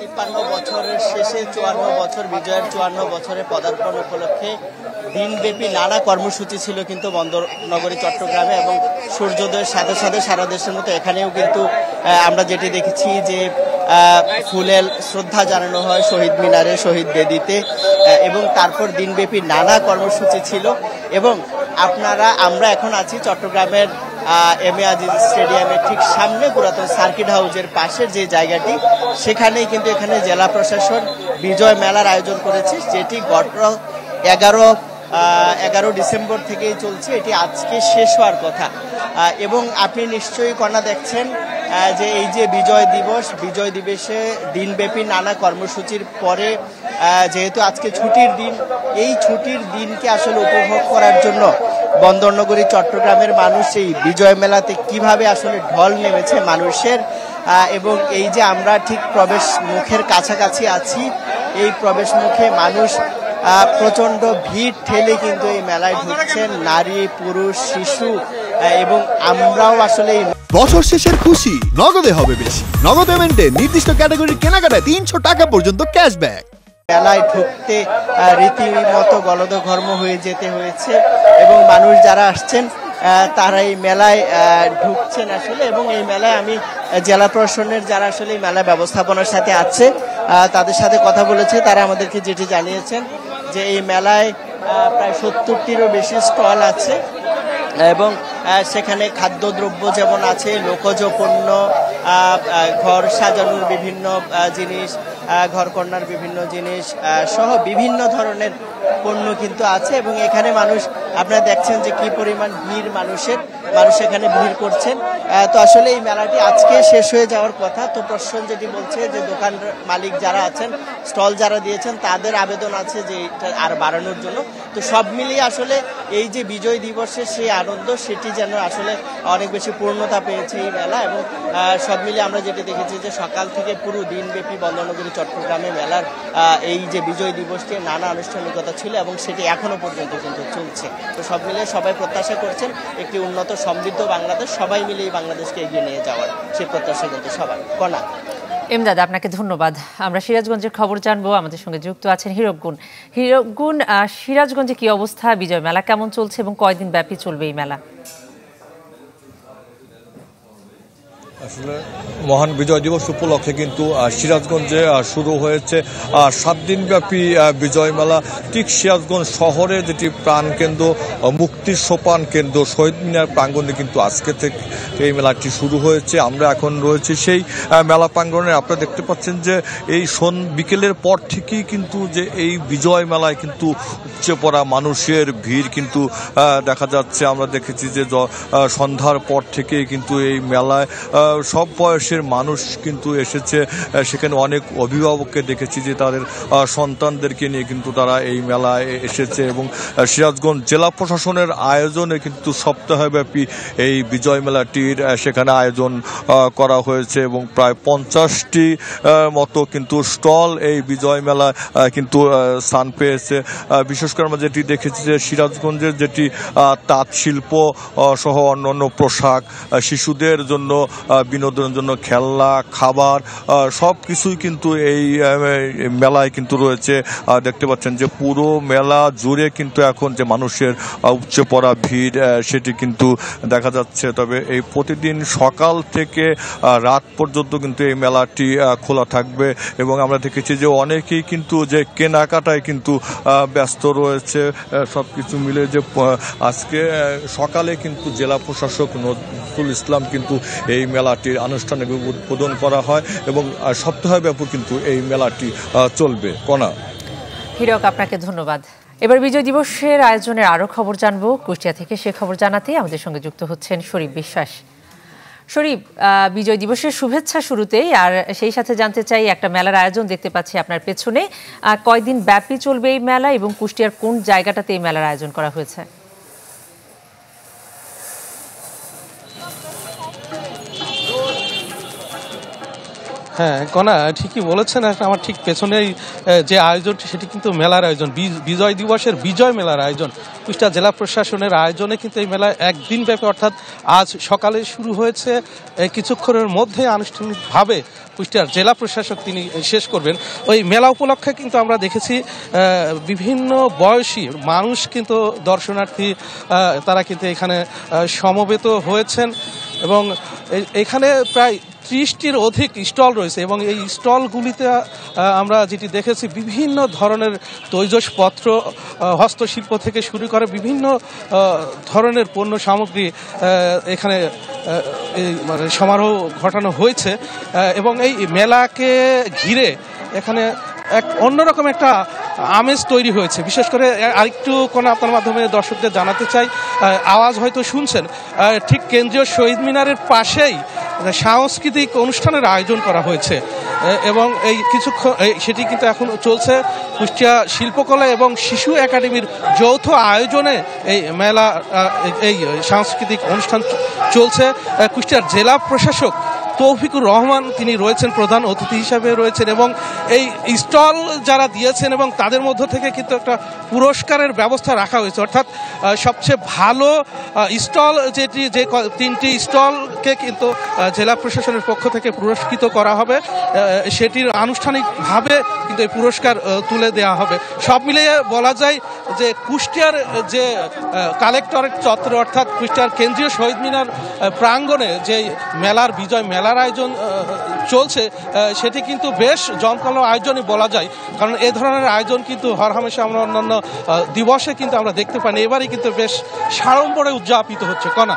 53 বছরের শেষে 54 বছর বিজয়ের 54 বছরে পদার্পণ উপলক্ষে দিনব্যাপী নানা কর্মসূচি ছিল কিন্তু বন্দরনগরী চট্টগ্রামে, এবং সূর্যোদয়ের সাথে সাথে সারা দেশের মতো এখানেও কিন্তু আমরা যেটি দেখেছি যে ফুলের শ্রদ্ধা জানানো হয় শহীদ মিনারে, শহীদ বেদিতে, এবং তারপর দিনব্যাপী নানা কর্মসূচি ছিল। এবং আমরা এখন আছি চট্টগ্রামের এম.এ. আজিজ স্টেডিয়ামের ঠিক সামনে পুরাতন সার্কিট হাউসের পাশের যে জায়গাটি, সেখানেই কিন্তু এখানে জেলা প্রশাসন বিজয় মেলার আয়োজন করেছে, যেটি গত 11 ডিসেম্বর থেকেই চলছে। এটি আজকে শেষ হওয়ার কথা। এবং আপনি নিশ্চয়ই কন্যা দেখছেন যে এই যে বিজয় দিবসে দিনব্যাপী নানা কর্মসূচির পরে যেহেতু আজকে ছুটির দিন, এই ছুটির দিনকে আসলে উপভোগ করার জন্য বন্দরনগরী চট্টগ্রামের মানুষ এই বিজয় মেলাতে কিভাবে আসলে ঢল নেমেছে মানুষের। এবং এই যে আমরা ঠিক প্রবেশ মুখের কাছাকাছি আছি, এই প্রবেশ মুখে মানুষ প্রচন্ড ভিড় ঠেলে কিন্তু এই মেলায় ঢুকছেন, নারী পুরুষ শিশু, এবং আমরাও আসলে বছর শেষের খুশি নগদে হবে বেশি। নগদ পেমেন্টে নির্দিষ্ট ক্যাটাগরির কেনাকাটায় 300 টাকা পর্যন্ত ক্যাশব্যাক। মেলায় ঢুকতে রীতিমতো গলদঘর্ম হয়ে যেতে হয়েছে, এবং মানুষ যারা আসছেন তারা এই মেলায় ঢুকছেন আসলে। এবং এই মেলায় আমি জেলা প্রশাসনের যারা আসলে এই মেলা ব্যবস্থাপনার সাথে আছে তাদের সাথে কথা বলেছে। তারা আমাদেরকে যেটি জানিয়েছেন যে এই মেলায় প্রায় 70টিরও বেশি স্টল আছে, এবং সেখানে খাদ্যদ্রব্য যেমন আছে, লোকজ পণ্য, ঘর সাজানোর বিভিন্ন জিনিস, ঘরকন্নার বিভিন্ন জিনিস সহ বিভিন্ন ধরনের পণ্য কিন্তু আছে। এবং এখানে আপনারা দেখছেন যে কি পরিমাণ ভিড়, মানুষ এখানে ভিড় করছেন। তো আসলে এই মেলাটি আজকে শেষ হয়ে যাওয়ার কথা। তো প্রশাসন যেটি বলছে যে দোকান মালিক যারা আছেন, স্টল যারা দিয়েছেন, তাদের আবেদন আছে যে এটা আর বাড়ানোর জন্য। তো সব মিলিয়ে আসলে এই যে বিজয় দিবসের সেই আনন্দ, সেটি যেন আসলে অনেক বেশি পূর্ণতা পেয়েছে এই মেলা। এবং সব মিলিয়ে আমরা যেটি দেখেছি যে সকাল থেকে পুরো দিনব্যাপী বন্দরনগরী চট্টগ্রামে মেলার এই যে বিজয় দিবসটি নানা আনুষ্ঠানিকতা ছিল, এবং সেটি এখনো পর্যন্ত কিন্তু চলছে। তো সব মিলিয়ে সবাই প্রত্যাশা করছেন একটি উন্নত সমৃদ্ধ বাংলাদেশ, সবাই মিলে এই বাংলাদেশকে এগিয়ে নিয়ে যাওয়ার সেই প্রত্যাশা কিন্তু সবাই। কনা এমদাদ, আপনাকে ধন্যবাদ। আমরা সিরাজগঞ্জের খবর জানবো, আমাদের সঙ্গে যুক্ত আছেন হিরকগুন। সিরাজগঞ্জে কি অবস্থা, বিজয় মেলা কেমন চলছে এবং কয়দিন ব্যাপী চলবে এই মেলা? আসলে মহান বিজয় দিবস উপলক্ষে কিন্তু সিরাজগঞ্জে শুরু হয়েছে 7 দিনব্যাপী বিজয় মেলা। ঠিক সিরাজগঞ্জ শহরে যেটি প্রাণকেন্দ্র, মুক্তির সোপান কেন্দ্র শহীদ মিনার প্রাঙ্গণে কিন্তু আজকে থেকে এই মেলাটি শুরু হয়েছে। আমরা এখন রয়েছে সেই মেলা প্রাঙ্গণে। আপনারা দেখতে পাচ্ছেন যে এই বিকেলের পর থেকেই কিন্তু যে এই বিজয় মেলায় কিন্তু উপচে পড়া মানুষের ভিড় কিন্তু দেখা যাচ্ছে। আমরা দেখেছি যে সন্ধ্যার পর থেকেই কিন্তু এই মেলায় সব বয়সের মানুষ কিন্তু এসেছে। সেখানে অনেক অভিভাবককে দেখেছি যে তাদের সন্তানদেরকে নিয়ে কিন্তু তারা এই মেলায় এসেছে। এবং সিরাজগঞ্জ জেলা প্রশাসনের আয়োজনে কিন্তু সপ্তাহব্যাপী এই বিজয় মেলাটির সেখানে আয়োজন করা হয়েছে, এবং প্রায় 50টি মতো কিন্তু স্টল এই বিজয় মেলা কিন্তু স্থান পেয়েছে। বিশেষ করে আমরা যেটি দেখেছি যে সিরাজগঞ্জের যেটি তাঁত শিল্প সহ অন্যান্য পোশাক, শিশুদের জন্য বিনোদনের জন্য খেলনা, খাবার সব কিছুই কিন্তু এই মেলায় কিন্তু রয়েছে। দেখতে পাচ্ছেন যে পুরো মেলা জুড়ে কিন্তু এখন যে মানুষের উপচে পড়া ভিড় সেটি কিন্তু দেখা যাচ্ছে। তবে এই প্রতিদিন সকাল থেকে রাত পর্যন্ত কিন্তু এই মেলাটি খোলা থাকবে, এবং আমরা দেখেছি যে অনেকেই কিন্তু যে কেনাকাটায় কিন্তু ব্যস্ত রয়েছে। সব কিছু মিলে যে আজকে সকালে কিন্তু জেলা প্রশাসক নজরুল ইসলাম কিন্তু এই মেলাটির আনুষ্ঠানিক উদ্বোধন করা হয়, এবং সপ্তাহব্যাপী কিন্তু এই মেলাটি চলবে। কণা, হিরক, আপনাকে ধন্যবাদ। এবার বিজয় দিবসের আয়োজনের আরো খবর জানবো কুষ্টিয়া থেকে। সে খবর জানাতে আমাদের সঙ্গে যুক্ত হচ্ছেন শরীফ বিশ্বাস। শরীফ, বিজয় দিবসের শুভেচ্ছা শুরুতেই, আর সেই সাথে জানতে চাই একটা মেলার আয়োজন দেখতে পাচ্ছি আপনার পেছনে, কয়দিন ব্যাপী চলবে এই মেলা এবং কুষ্টিয়ার কোন জায়গাটাতে এই মেলার আয়োজন করা হয়েছে? হ্যাঁ কনা ঠিকই বলেছেন। আমার ঠিক পেছনেই যে আয়োজনটি সেটি কিন্তু মেলার আয়োজন, বিজয় দিবসের বিজয় মেলার আয়োজন। কুষ্টিয়া জেলা প্রশাসনের আয়োজনে কিন্তু এই মেলা একদিন ব্যাপী, অর্থাৎ আজ সকালে শুরু হয়েছে, কিছুক্ষণের মধ্যে আনুষ্ঠানিকভাবে কুষ্টিয়ার জেলা প্রশাসক তিনি শেষ করবেন। ওই মেলা উপলক্ষে কিন্তু আমরা দেখেছি বিভিন্ন বয়সী মানুষ কিন্তু দর্শনার্থী তারা কিন্তু এখানে সমবেত হয়েছেন এবং এখানে প্রায় 30টির অধিক স্টল রয়েছে এবং এই স্টলগুলিতে আমরা যেটি দেখেছি বিভিন্ন ধরনের তৈজসপত্র, হস্তশিল্প থেকে শুরু করে বিভিন্ন ধরনের পণ্য সামগ্রী এখানে মানে সমারোহ ঘটানো হয়েছে এবং এই মেলাকে ঘিরে এখানে এক অন্যরকম একটা আমেজ তৈরি হয়েছে। বিশেষ করে আরেকটু কোনো আপনার মাধ্যমে দর্শকদের জানাতে চাই, আওয়াজ হয়তো শুনছেন, ঠিক কেন্দ্রীয় শহীদ মিনারের পাশেই সাংস্কৃতিক অনুষ্ঠানের আয়োজন করা হয়েছে এবং এই কিছুক্ষণ সেটি কিন্তু এখন চলছে। কুষ্টিয়া শিল্পকলা এবং শিশু একাডেমির যৌথ আয়োজনে এই মেলা, এই সাংস্কৃতিক অনুষ্ঠান চলছে। কুষ্টিয়ার জেলা প্রশাসক তৌফিকুর রহমান তিনি রয়েছেন, প্রধান অতিথি হিসাবে রয়েছেন এবং এই স্টল যারা দিয়েছেন এবং তাদের মধ্য থেকে কিন্তু একটা পুরস্কারের ব্যবস্থা রাখা হয়েছে, অর্থাৎ সবচেয়ে ভালো স্টল যে 3টি স্টলকে কিন্তু জেলা প্রশাসনের পক্ষ থেকে পুরস্কৃত করা হবে, সেটির আনুষ্ঠানিকভাবে কিন্তু এই পুরস্কার তুলে দেওয়া হবে। সব মিলিয়ে বলা যায় যে কুষ্টিয়ার যে কালেক্টরেট চত্বর, অর্থাৎ কুষ্টিয়ার কেন্দ্রীয় শহীদ মিনার প্রাঙ্গণে যে মেলার বিজয় মেলার আয়োজন চলছে সেটি কিন্তু বেশ জমকালো আয়োজনই বলা যায়, কারণ এ ধরনের আয়োজন কিন্তু হরহামেশা আমরা অন্যান্য দিবসে কিন্তু আমরা দেখতে পাই না, এবারই কিন্তু বেশ সাড়ম্বরে উদযাপিত হচ্ছে। কনা